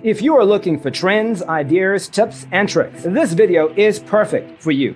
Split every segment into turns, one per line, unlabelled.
If you are looking for trends, ideas, tips, and tricks, this video is perfect for you.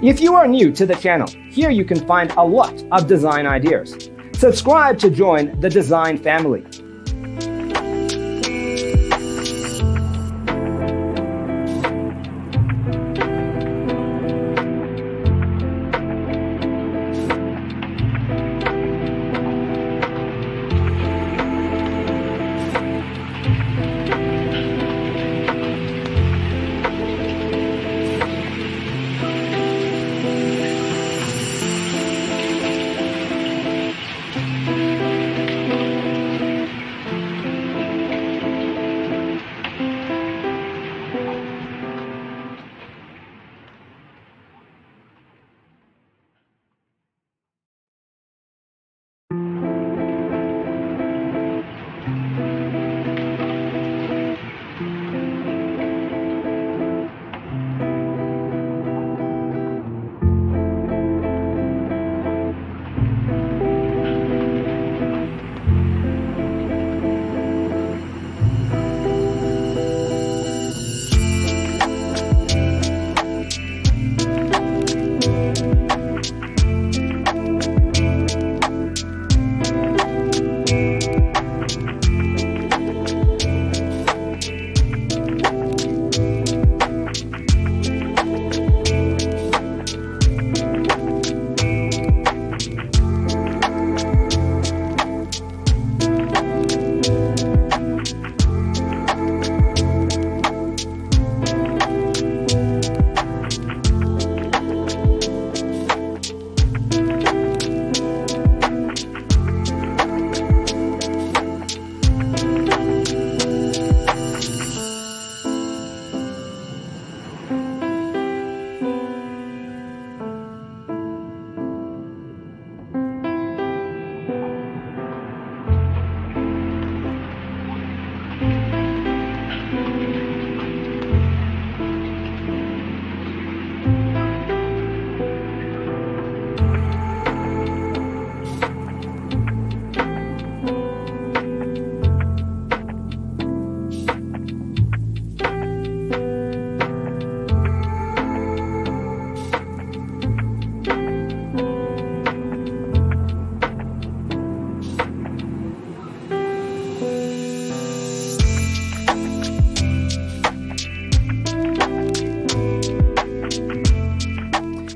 If you are new to the channel, here you can find a lot of design ideas. Subscribe to join the design family.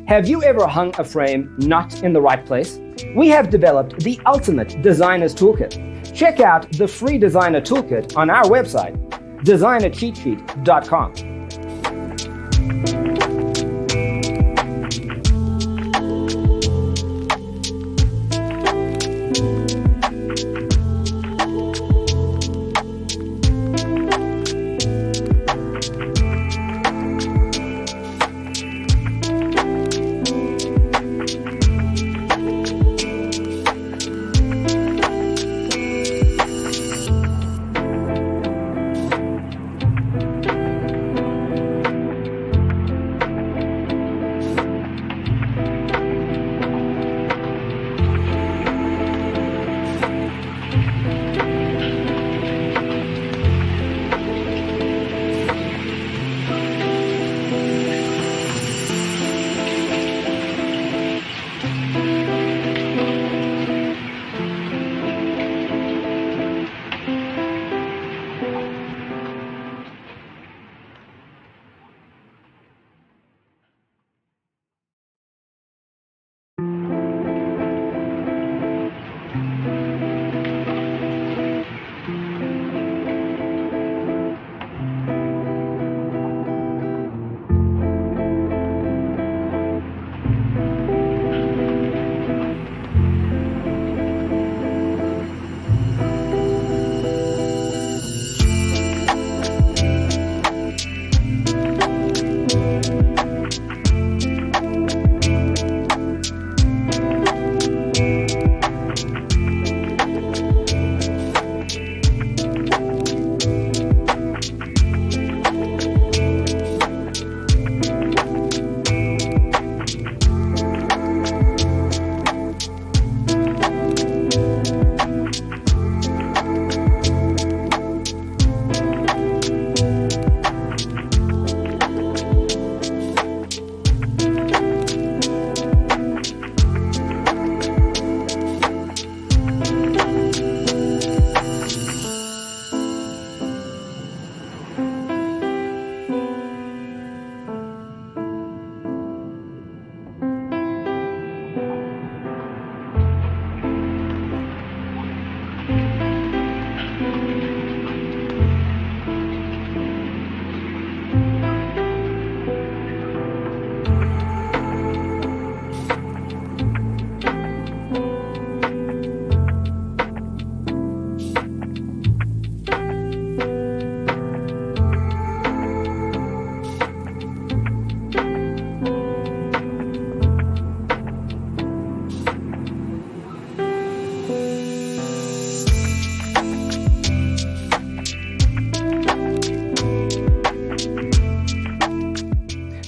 Have you ever hung a frame not in the right place? We have developed the ultimate designer's toolkit. Check out the free designer toolkit on our website, designercheatsheet.com.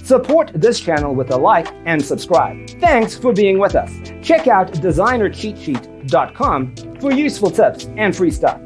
Support this channel with a like and subscribe. Thanks for being with us. Check out designercheatsheet.com for useful tips and free stuff.